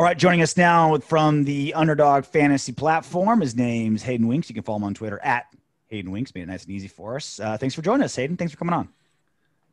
All right, joining us now from the Underdog Fantasy platform. His name's Hayden Winks. You can follow him on Twitter at Hayden Winks. Made it nice and easy for us. Thanks for joining us, Hayden. Thanks for coming on.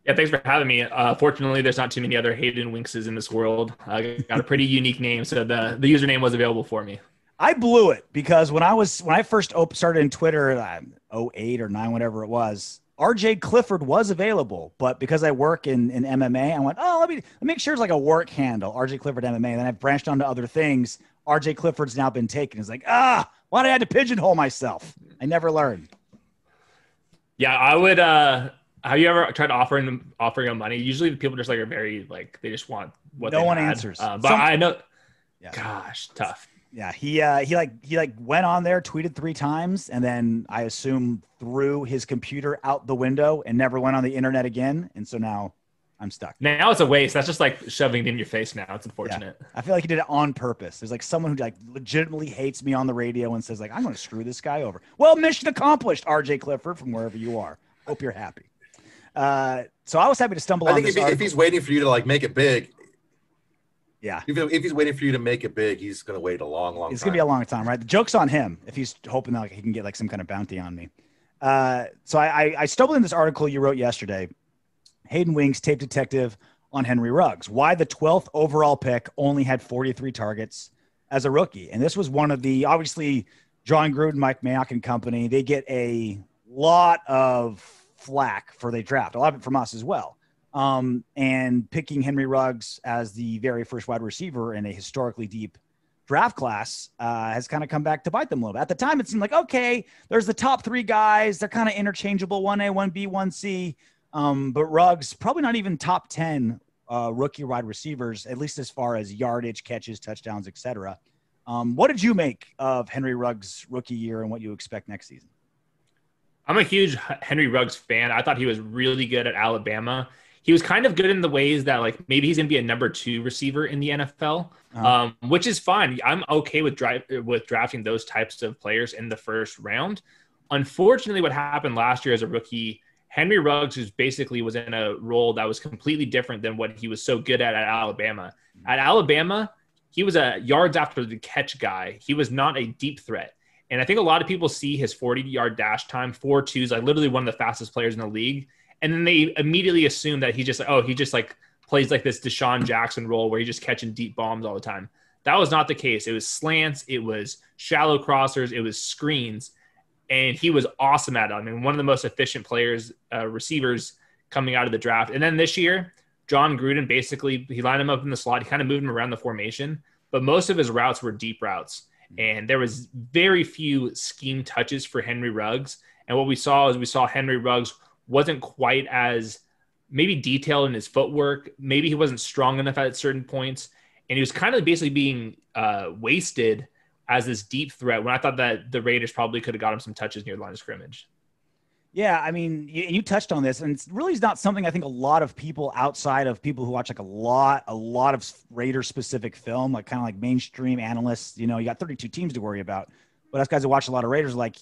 Yeah, thanks for having me. Fortunately, there's not too many other Hayden Winkses in this world. I got a pretty unique name, so the username was available for me. I blew it because when I first started in Twitter, 08 or 9, whatever it was, RJ Clifford was available, but because I work in MMA, I went, let me make sure it's like a work handle, RJ Clifford MMA. And then I've branched onto other things. RJ Clifford's now been taken. It's like, why did I have to pigeonhole myself? I never learned. Yeah, I would. Have you ever tried offering them money? Usually, the people just like are very like they just want what no they one had. answers. I know. Yeah. Gosh, tough. Yeah, he went on there, tweeted 3 times, and then I assume threw his computer out the window and never went on the internet again. And so now I'm stuck. Now it's a waste. That's just like shoving it in your face now. It's unfortunate. Yeah. I feel like he did it on purpose. There's like someone who like legitimately hates me on the radio and says like, I'm going to screw this guy over. Well, mission accomplished, RJ Clifford, from wherever you are. Hope you're happy. So I was happy to stumble on this article. If he's waiting for you to like make it big. Yeah. If he's waiting for you to make it big, he's going to wait a long time. It's going to be a long time, right? The joke's on him if he's hoping that like, he can get like some kind of bounty on me. So I stumbled in this article you wrote yesterday. Hayden Winks, tape detective on Henry Ruggs. Why the 12th overall pick only had 43 targets as a rookie. And this was one of the, obviously, Jon Gruden, Mike Mayock and company, they get a lot of flack for they draft. A lot of it from us as well. And picking Henry Ruggs as the very first wide receiver in a historically deep draft class has kind of come back to bite them a little bit. At the time, it seemed like, okay, there's the top 3 guys. They're kind of interchangeable, 1A, 1B, 1C. But Ruggs, probably not even top 10 rookie wide receivers, at least as far as yardage, catches, touchdowns, etc. What did you make of Henry Ruggs' rookie year and what you expect next season? I'm a huge Henry Ruggs fan. I thought he was really good at Alabama. He was kind of good in the ways that like maybe he's going to be a number 2 receiver in the NFL, which is fine. I'm okay with drafting those types of players in the first round. Unfortunately, what happened last year as a rookie, Henry Ruggs was in a role that was completely different than what he was so good at Alabama. At Alabama, he was a yards after the catch guy. He was not a deep threat. And I think a lot of people see his 40-yard dash time, 4.2s, like literally one of the fastest players in the league. And then they immediately assume that he just plays like this Deshaun Jackson role where he's just catching deep bombs all the time. That was not the case. It was slants. It was shallow crossers. It was screens. And he was awesome at it. I mean, one of the most efficient players, receivers coming out of the draft. And then this year, Jon Gruden he lined him up in the slot. He kind of moved him around the formation, but most of his routes were deep routes. And there was very few scheme touches for Henry Ruggs. And what we saw Henry Ruggs wasn't quite as maybe detailed in his footwork. Maybe he wasn't strong enough at certain points. And he was kind of basically being wasted as this deep threat when I thought that the Raiders probably could have got him some touches near the line of scrimmage. Yeah, I mean, you touched on this, and it's really not something I think a lot of people outside of people who watch like a lot of Raiders-specific film, like kind of like mainstream analysts, you got 32 teams to worry about. But us guys who watch a lot of Raiders, like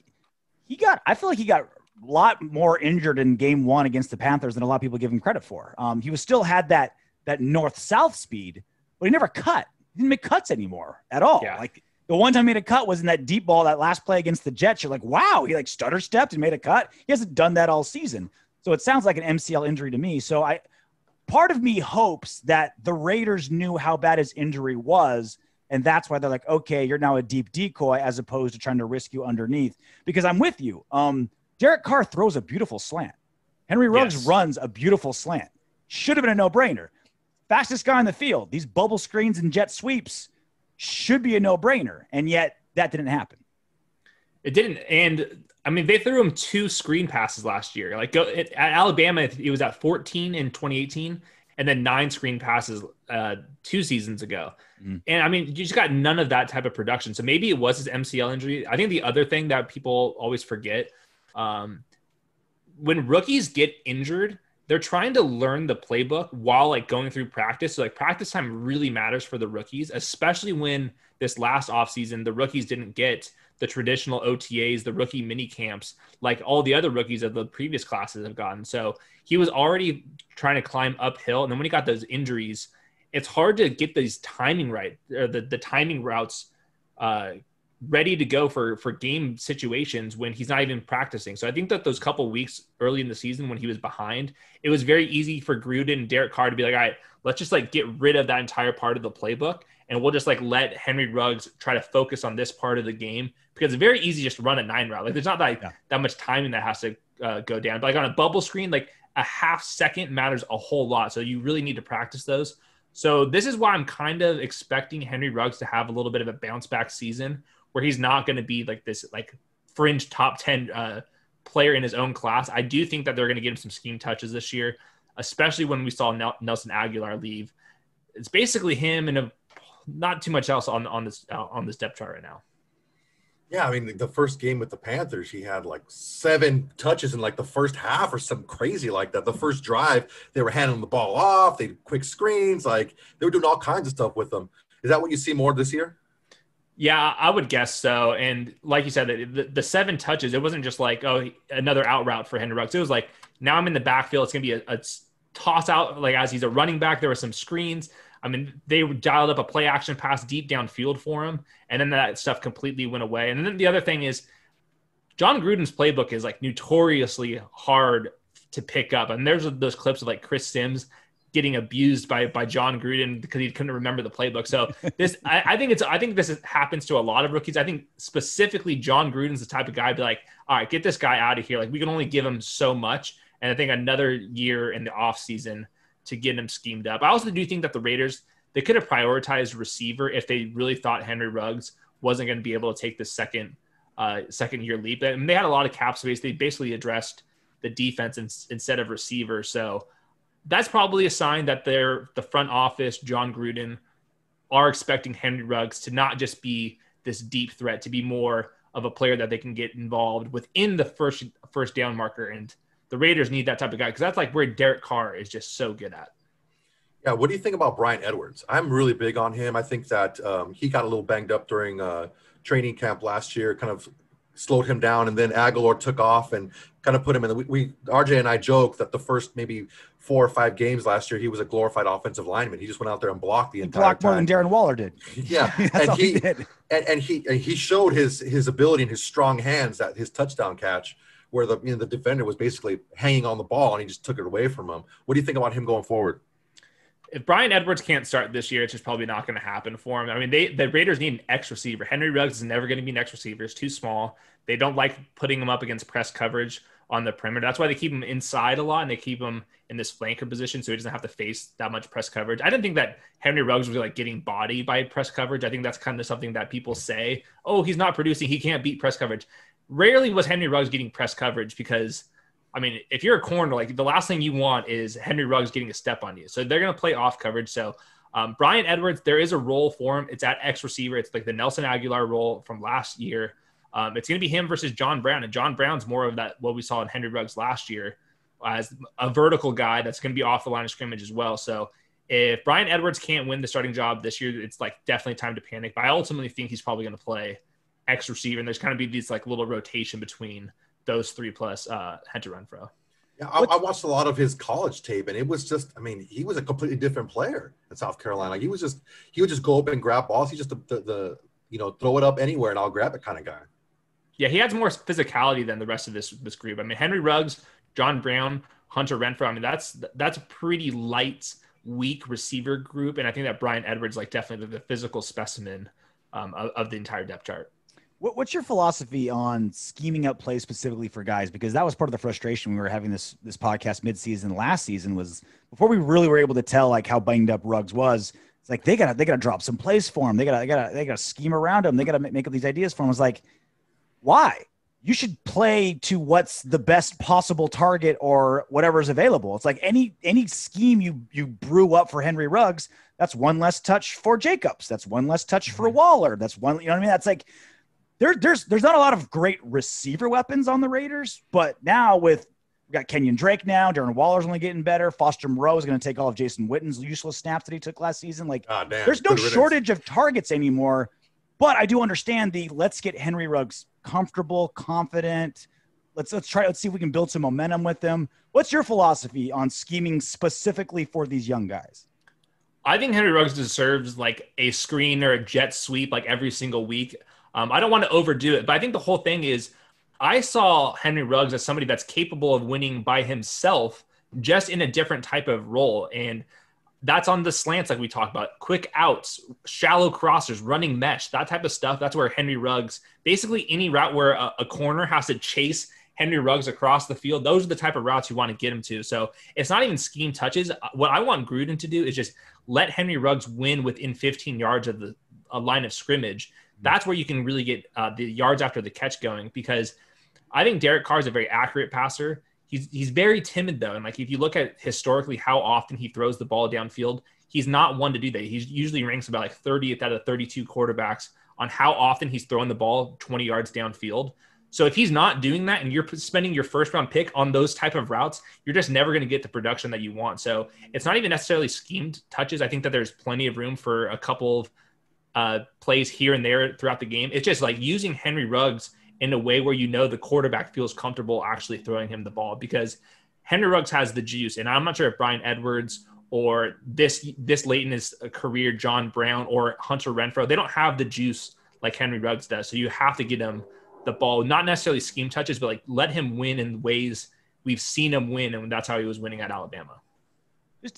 I feel like he got a lot more injured in game 1 against the Panthers than a lot of people give him credit for. He was still had that north-south speed, but he never cut. He didn't make cuts anymore at all. Yeah. Like the one time he made a cut was in that deep ball, that last play against the Jets. You're like, wow, he like stutter stepped and made a cut. He hasn't done that all season. So it sounds like an MCL injury to me. So part of me hopes that the Raiders knew how bad his injury was. And that's why they're like, okay, you're now a deep decoy as opposed to trying to risk you underneath, because I'm with you. Derek Carr throws a beautiful slant. Henry Ruggs runs a beautiful slant. Should have been a no-brainer. Fastest guy on the field. These bubble screens and jet sweeps should be a no-brainer, and yet that didn't happen. It didn't, and I mean, they threw him 2 screen passes last year. Like at Alabama, it was at 14 in 2018, and then 9 screen passes 2 seasons ago. And I mean, you just got none of that type of production. So maybe it was his MCL injury. I think the other thing that people always forget, when rookies get injured, they're trying to learn the playbook while like going through practice. So like practice time really matters for the rookies, especially when this last offseason, the rookies didn't get the traditional OTAs, the rookie mini camps, like all the other rookies of the previous classes have gotten. So he was already trying to climb uphill. And then when he got those injuries, it's hard to get these timing right, or the timing routes ready to go for game situations when he's not even practicing. So I think that those couple weeks early in the season when he was behind, it was very easy for Gruden and Derek Carr to be like, all right, let's just like get rid of that entire part of the playbook. And we'll just like let Henry Ruggs try to focus on this part of the game, because it's very easy just to run a 9 route. Like there's not that much timing that has to go down. But like on a bubble screen, like a half second matters a whole lot. So you really need to practice those. So this is why I'm kind of expecting Henry Ruggs to have a little bit of a bounce back season, where he's not going to be like this like fringe top 10 player in his own class. I do think that they're going to give him some scheme touches this year, especially when we saw Nelson Aguilar leave. It's basically him and not too much else on this depth chart right now. Yeah, I mean, the first game with the Panthers, he had like 7 touches in like the first half or something crazy like that. The first drive, they were handing the ball off. They did quick screens. Like they were doing all kinds of stuff with them. Is that what you see more this year? Yeah, I would guess so. And like you said, the 7 touches, it wasn't just like, oh, another out route for Henry Ruggs. It was like, now I'm in the backfield. It's going to be a toss out. Like as he's a running back, there were some screens. I mean, they dialed up a play action pass deep downfield for him. And then that stuff completely went away. And then the other thing is Jon Gruden's playbook is like notoriously hard to pick up. And there's those clips of like Chris Sims getting abused by Jon Gruden because he couldn't remember the playbook. So this, I think this happens to a lot of rookies. I think specifically Jon Gruden's the type of guy to be like, all right, get this guy out of here. Like we can only give him so much. And I think another year in the off season to get him schemed up. I also do think that the Raiders, they could have prioritized receiver if they really thought Henry Ruggs wasn't going to be able to take the second year leap. And they had a lot of cap space. They basically addressed the defense instead of receiver. So that's probably a sign that the front office, Jon Gruden, are expecting Henry Ruggs to not just be this deep threat, to be more of a player that they can get involved within the first down marker. And the Raiders need that type of guy, because that's like where Derek Carr is just so good at. Yeah, what do you think about Bryan Edwards? I'm really big on him. I think that he got a little banged up during training camp last year, kind of slowed him down, and then Aguilar took off and kind of put him in. RJ and I joke that the first maybe 4 or 5 games last year, he was a glorified offensive lineman. He just went out there and blocked the entire time. Blocked more than Darren Waller did. Yeah, That's and all he did. And he showed his ability and his strong hands, that his touchdown catch, where the defender was basically hanging on the ball and he just took it away from him. What do you think about him going forward? If Bryan Edwards can't start this year, it's just probably not going to happen for him. I mean, the Raiders need an X receiver. Henry Ruggs is never going to be an X receiver. It's too small. They don't like putting him up against press coverage on the perimeter. That's why they keep him inside a lot, and they keep him in this flanker position so he doesn't have to face that much press coverage. I didn't think that Henry Ruggs was like getting bodied by press coverage. I think that's kind of something that people say, oh, he's not producing, he can't beat press coverage. Rarely was Henry Ruggs getting press coverage, because I mean, if you're a corner, like the last thing you want is Henry Ruggs getting a step on you. So they're going to play off coverage. So Bryan Edwards, there is a role for him. It's at X receiver. It's like the Nelson Aguilar role from last year. It's going to be him versus John Brown. And John Brown's more of that, what we saw in Henry Ruggs last year, as a vertical guy that's going to be off the line of scrimmage as well. So if Bryan Edwards can't win the starting job this year, it's like definitely time to panic. But I ultimately think he's probably going to play X receiver. And there's kind of be these like little rotation between those 3 plus Hunter Renfrow. Yeah, I watched a lot of his college tape, and it was just, I mean, he was a completely different player at South Carolina. Like he would just go up and grab balls. He's just the throw it up anywhere and I'll grab it kind of guy. Yeah, he has more physicality than the rest of this group. I mean, Henry Ruggs, John Brown, Hunter Renfrow. I mean, that's a pretty light, weak receiver group, and I think that Bryan Edwards, like definitely the physical specimen of the entire depth chart. What's your philosophy on scheming up plays specifically for guys? Because that was part of the frustration we were having this podcast midseason last season, was before we really were able to tell like how banged up Ruggs was. It's like they gotta drop some plays for him. They gotta scheme around him. They gotta make up these ideas for him. It's like, why? You should play to what's the best possible target or whatever's available. It's like any scheme you brew up for Henry Ruggs, that's one less touch for Jacobs. That's one less touch for Waller. That's one, you know what I mean? That's like, there's not a lot of great receiver weapons on the Raiders, but now we got Kenyon Drake now, Darren Waller's only getting better. Foster Moreau is going to take all of Jason Witten's useless snaps that he took last season. Like, there's no shortage of targets anymore, but I do understand let's get Henry Ruggs comfortable, confident. Let's see if we can build some momentum with him. What's your philosophy on scheming specifically for these young guys? I think Henry Ruggs deserves like a screen or a jet sweep like every single week. I don't want to overdo it, but I think the whole thing is I saw Henry Ruggs as somebody that's capable of winning by himself, just in a different type of role. And that's on the slants like we talked about, quick outs, shallow crossers, running mesh, that type of stuff. That's where Henry Ruggs, basically any route where a corner has to chase Henry Ruggs across the field, those are the type of routes you want to get him to. So it's not even scheme touches. What I want Gruden to do is just let Henry Ruggs win within 15 yards of the line of scrimmage. That's where you can really get the yards after the catch going, because I think Derek Carr is a very accurate passer. He's very timid though. And like, if you look at historically how often he throws the ball downfield, he's not one to do that. He usually ranks about like 30th out of 32 quarterbacks on how often he's throwing the ball 20 yards downfield. So if he's not doing that and you're spending your first round pick on those type of routes, you're just never going to get the production that you want. So it's not even necessarily schemed touches. I think that there's plenty of room for a couple of plays here and there throughout the game. It's just like using Henry Ruggs in a way where you know the quarterback feels comfortable actually throwing him the ball, because Henry Ruggs has the juice. And I'm not sure if Bryan Edwards or this late in his career, John Brown or Hunter Renfrow, they don't have the juice like Henry Ruggs does. So you have to get him the ball, not necessarily scheme touches, but like let him win in ways we've seen him win. And that's how he was winning at Alabama.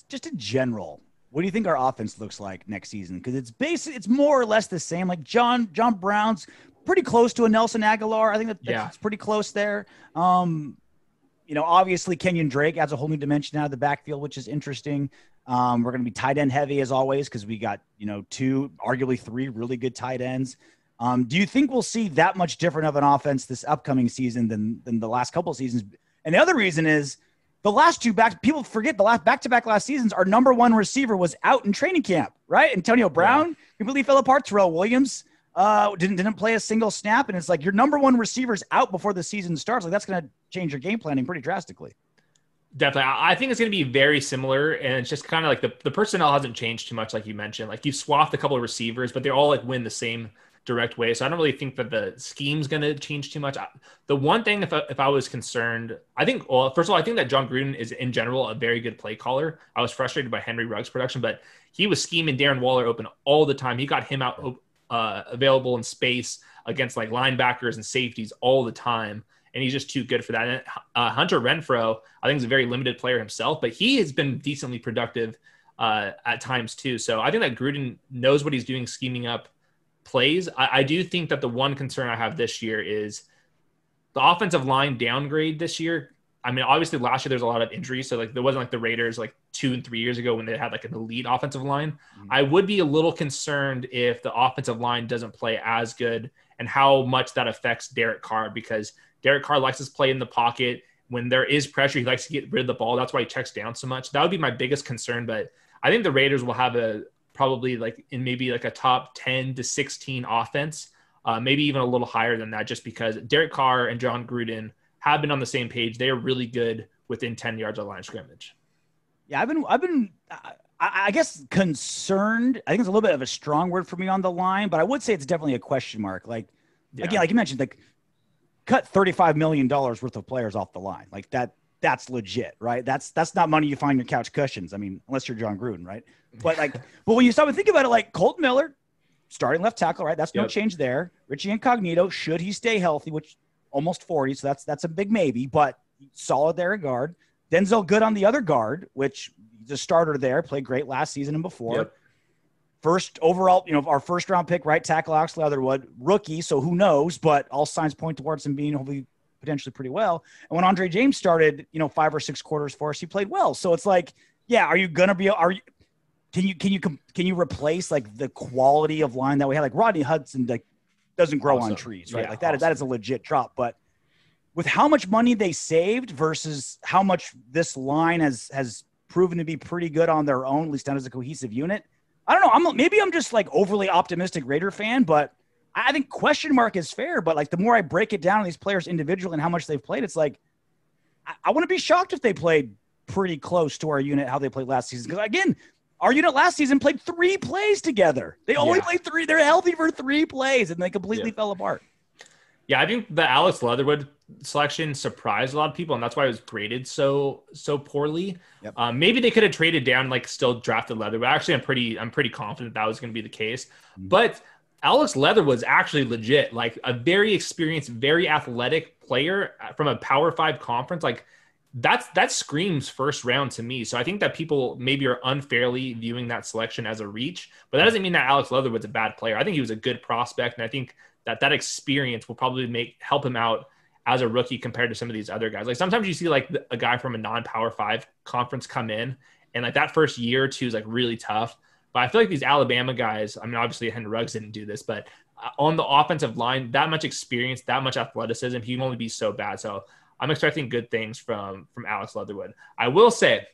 Just in general, what do you think our offense looks like next season? Because it's more or less the same. Like John Brown's pretty close to a Nelson Aguilar. I think that's pretty close there. Obviously Kenyon Drake adds a whole new dimension out of the backfield, which is interesting. We're going to be tight end heavy as always, because we got, two, arguably three really good tight ends. Do you think we'll see that much different of an offense this upcoming season than the last couple of seasons? And the other reason is the last two people forget the last back-to-back last seasons, our number one receiver was out in training camp, right? Antonio Brown completely fell apart. Terrell Williams didn't play a single snap. And it's like your number one receiver's out before the season starts. Like that's going to change your game planning pretty drastically. Definitely. I think it's going to be very similar. And it's just kind of like the personnel hasn't changed too much. Like you mentioned, like you've swapped a couple of receivers, but they all like win the same direct way. So I don't really think that the scheme's going to change too much. The one thing, if I was concerned, first of all, I think that Jon Gruden is in general a very good play caller. I was frustrated by Henry Ruggs' production, but he was scheming Darren Waller open all the time. He got him out available in space against like linebackers and safeties all the time. And he's just too good for that. And Hunter Renfrow, I think, is a very limited player himself, but he has been decently productive at times too. So I think that Gruden knows what he's doing, scheming up plays. I do think that the one concern I have this year is the offensive line downgrade this year. I mean, obviously last year there's a lot of injuries. So like there wasn't like the Raiders like 2 and 3 years ago when they had like an elite offensive line. Mm-hmm. I would be a little concerned if the offensive line doesn't play as good and how much that affects Derek Carr, because Derek Carr likes to play in the pocket. When there is pressure, he likes to get rid of the ball. That's why he checks down so much. That would be my biggest concern. But I think the Raiders will have probably like in maybe like a top 10 to 16 offense, maybe even a little higher than that, just because Derek Carr and Jon Gruden have been on the same page. They are really good within 10 yards of the line of scrimmage. Yeah, I've been, I guess concerned. I think it's a little bit of a strong word for me on the line, but I would say it's definitely a question mark. Like again, like you mentioned, like cut $35 million worth of players off the line. Like that's legit, right? That's not money you find in your couch cushions. I mean, unless you're Jon Gruden, right? But when you stop and think about it, like Colton Miller, starting left tackle, right? That's no change there. Richie Incognito, should he stay healthy, which almost 40, so that's a big maybe, but solid there at guard. Denzel Good on the other guard, which he's a starter there, played great last season and before. Yep. First overall, our first round pick, right tackle Alex Leatherwood, rookie, so who knows, but all signs point towards him being hopefully potentially pretty well. And when Andre James started, 5 or 6 quarters for us, he played well. So it's like, can you replace like the quality of line that we had? Like Rodney Hudson doesn't grow on trees, right? Like that is a legit drop. But with how much money they saved versus how much this line has proven to be pretty good on their own, at least not as a cohesive unit, I don't know. Maybe I'm just like overly optimistic Raider fan, but I think question mark is fair. But like the more I break it down on these players individually and how much they've played, it's like I wouldn't be shocked if they played pretty close to our unit how they played last season. Because again, our unit last season played 3 plays together. They only played 3. They're healthy for 3 plays, and they completely fell apart. Yeah, I think the Alex Leatherwood selection surprised a lot of people, and that's why it was graded so poorly. Yep. Maybe they could have traded down, like still drafted Leather, but actually I'm pretty confident that was going to be the case. Mm-hmm. But Alex Leather was actually legit, like a very experienced, very athletic player from a Power 5 conference. Like that screams first round to me. So I think that people maybe are unfairly viewing that selection as a reach, but that doesn't mean that Alex Leather was a bad player. I think he was a good prospect, and I think that experience will probably help him out as a rookie compared to some of these other guys. Like sometimes you see like a guy from a non-Power 5 conference come in, and like that first year or two is like really tough. But I feel like these Alabama guys, I mean, obviously Henry Ruggs didn't do this, but on the offensive line, that much experience, that much athleticism, he can only be so bad. So I'm expecting good things from Alex Leatherwood. I will say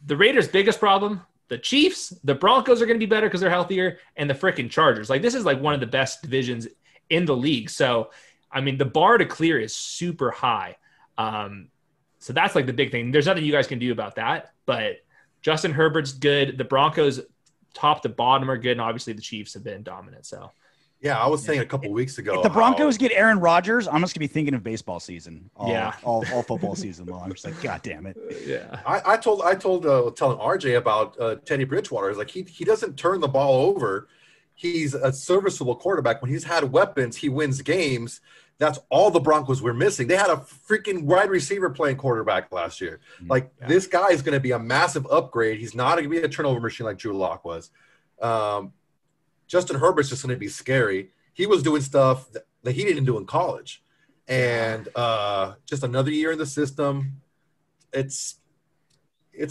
the Raiders' biggest problem, the Chiefs, the Broncos are going to be better because they're healthier, and the freaking Chargers. Like this is like one of the best divisions in the league. So, I mean, the bar to clear is super high. So that's like the big thing. There's nothing you guys can do about that, but Justin Herbert's good. The Broncos top to bottom are good. And obviously the Chiefs have been dominant. So yeah, I was saying a couple weeks ago, if the Broncos get Aaron Rodgers, I'm just gonna be thinking of baseball season. All football season long. I'm just like, God damn it. Yeah. I told telling RJ about Teddy Bridgewater. It's like he doesn't turn the ball over. He's a serviceable quarterback. When he's had weapons, he wins games. That's all the Broncos were missing. They had a freaking wide receiver playing quarterback last year. This guy is going to be a massive upgrade. He's not going to be a turnover machine like Drew Lock was. Justin Herbert's just going to be scary. He was doing stuff that he didn't do in college. And just another year in the system. It's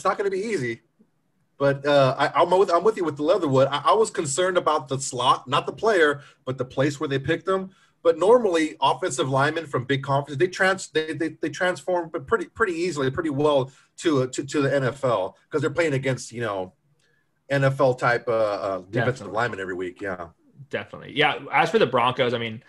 not going to be easy. But I'm with you with the Leatherwood. I was concerned about the slot, not the player, but the place where they picked him. But normally, offensive linemen from big conferences they transform, but pretty easily, pretty well to the NFL because they're playing against NFL type defensive linemen every week. Yeah, definitely. Yeah. As for the Broncos, I mean,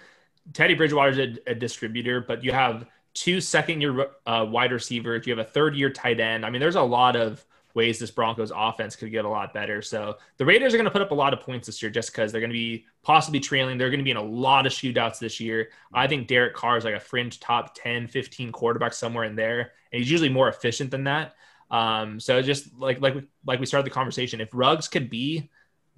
Teddy Bridgewater's a distributor, but you have 2 second-year wide receivers. You have a third-year tight end. I mean, there's a lot of ways this Broncos offense could get a lot better. So the Raiders are going to put up a lot of points this year just because they're going to be possibly trailing. They're going to be in a lot of shootouts this year. I think Derek Carr is like a fringe top 10, 15 quarterback somewhere in there. And he's usually more efficient than that. So just like we started the conversation, if Ruggs could be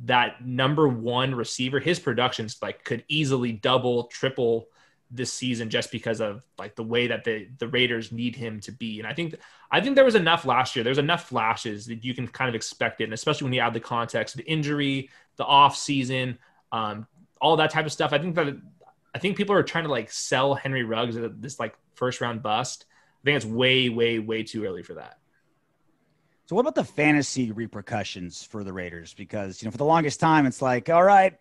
that number 1 receiver, his productions like could easily double, triple this season just because of like the way that the Raiders need him to be. And I think there was enough last year. There's enough flashes that you can kind of expect it. And especially when you add the context, the injury, the off season, all that type of stuff. I think people are trying to like sell Henry Ruggs as this like first round bust. I think it's way, way, way too early for that. So what about the fantasy repercussions for the Raiders? Because, for the longest time, it's like, all right,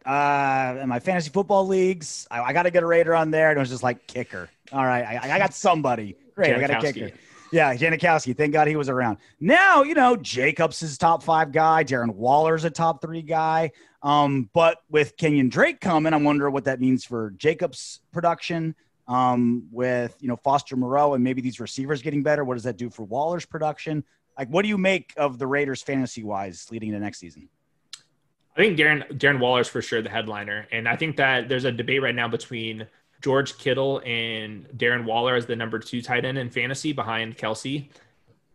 in my fantasy football leagues, I got to get a Raider on there. And it was just like kicker. All right, I got somebody. Great, I got a kicker. Yeah, Janikowski. Thank God he was around. Now, Jacobs is top 5 guy. Darren Waller's a top 3 guy. But with Kenyon Drake coming, I'm wondering what that means for Jacobs' production. With, Foster Moreau and maybe these receivers getting better. What does that do for Waller's production? Like, what do you make of the Raiders fantasy-wise leading into next season? I think Darren Waller is for sure the headliner. And I think that there's a debate right now between George Kittle and Darren Waller as the number 2 tight end in fantasy behind Kelsey.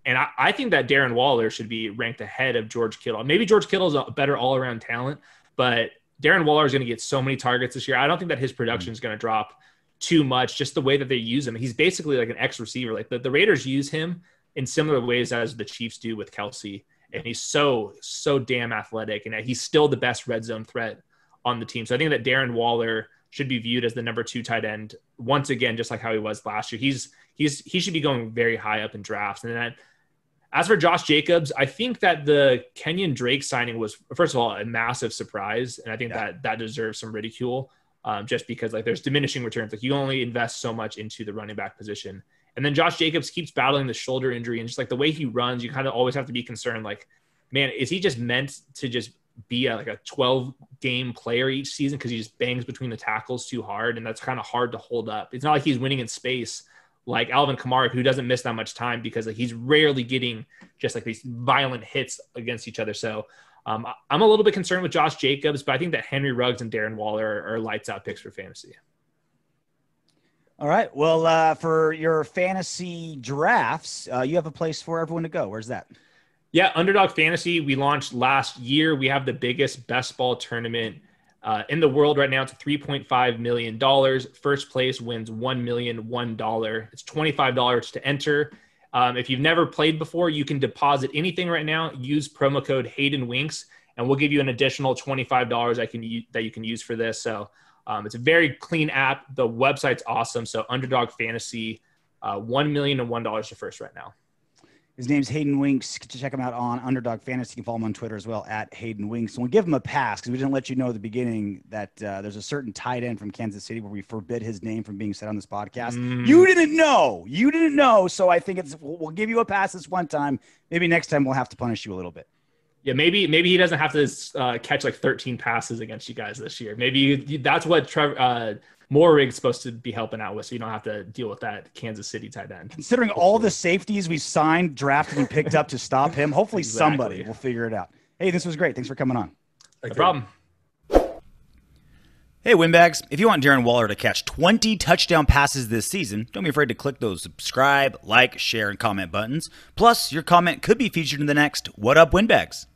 And I think that Darren Waller should be ranked ahead of George Kittle. Maybe George Kittle is a better all-around talent, but Darren Waller is going to get so many targets this year. I don't think that his production is going to drop too much, just the way that they use him. He's basically like an X-receiver. Like the Raiders use him in similar ways as the Chiefs do with Kelsey. And he's so damn athletic. And he's still the best red zone threat on the team. So I think that Darren Waller should be viewed as the number 2 tight end once again, just like how he was last year. He should be going very high up in drafts. And then as for Josh Jacobs, I think that the Kenyon Drake signing was, first of all, a massive surprise. And I think that deserves some ridicule just because like there's diminishing returns. Like you only invest so much into the running back position. And then Josh Jacobs keeps battling the shoulder injury, and just like the way he runs, you kind of always have to be concerned. Like, man, is he just meant to just be like a 12-game player each season because he just bangs between the tackles too hard, and that's kind of hard to hold up. It's not like he's winning in space like Alvin Kamara, who doesn't miss that much time because like he's rarely getting just like these violent hits against each other. So I'm a little bit concerned with Josh Jacobs, but I think that Henry Ruggs and Darren Waller are lights out picks for fantasy. All right. Well, for your fantasy drafts, you have a place for everyone to go. Where's that? Yeah, Underdog Fantasy, we launched last year. We have the biggest best ball tournament in the world right now. It's $3.5 million. First place wins $1,001. It's $25 to enter. If you've never played before, you can deposit anything right now. Use promo code Hayden Winks, and we'll give you an additional $25 that you can use for this. So it's a very clean app. The website's awesome. So Underdog Fantasy, $1,001 to first right now. His name's Hayden Winks. Check him out on Underdog Fantasy. You can follow him on Twitter as well, at Hayden Winks. And we'll give him a pass because we didn't let you know at the beginning that there's a certain tight end from Kansas City where we forbid his name from being said on this podcast. You didn't know. So I think we'll give you a pass this one time. Maybe next time we'll have to punish you a little bit. Yeah, maybe he doesn't have to catch like 13 passes against you guys this year. Maybe that's what Moorig's supposed to be helping out with, so you don't have to deal with that Kansas City tight end. Considering all the safeties we signed, drafted, and picked up to stop him, hopefully somebody will figure it out. Hey, this was great. Thanks for coming on. No problem. Hey, Windbags. If you want Darren Waller to catch 20 touchdown passes this season, don't be afraid to click those subscribe, like, share, and comment buttons. Plus, your comment could be featured in the next What Up, Windbags?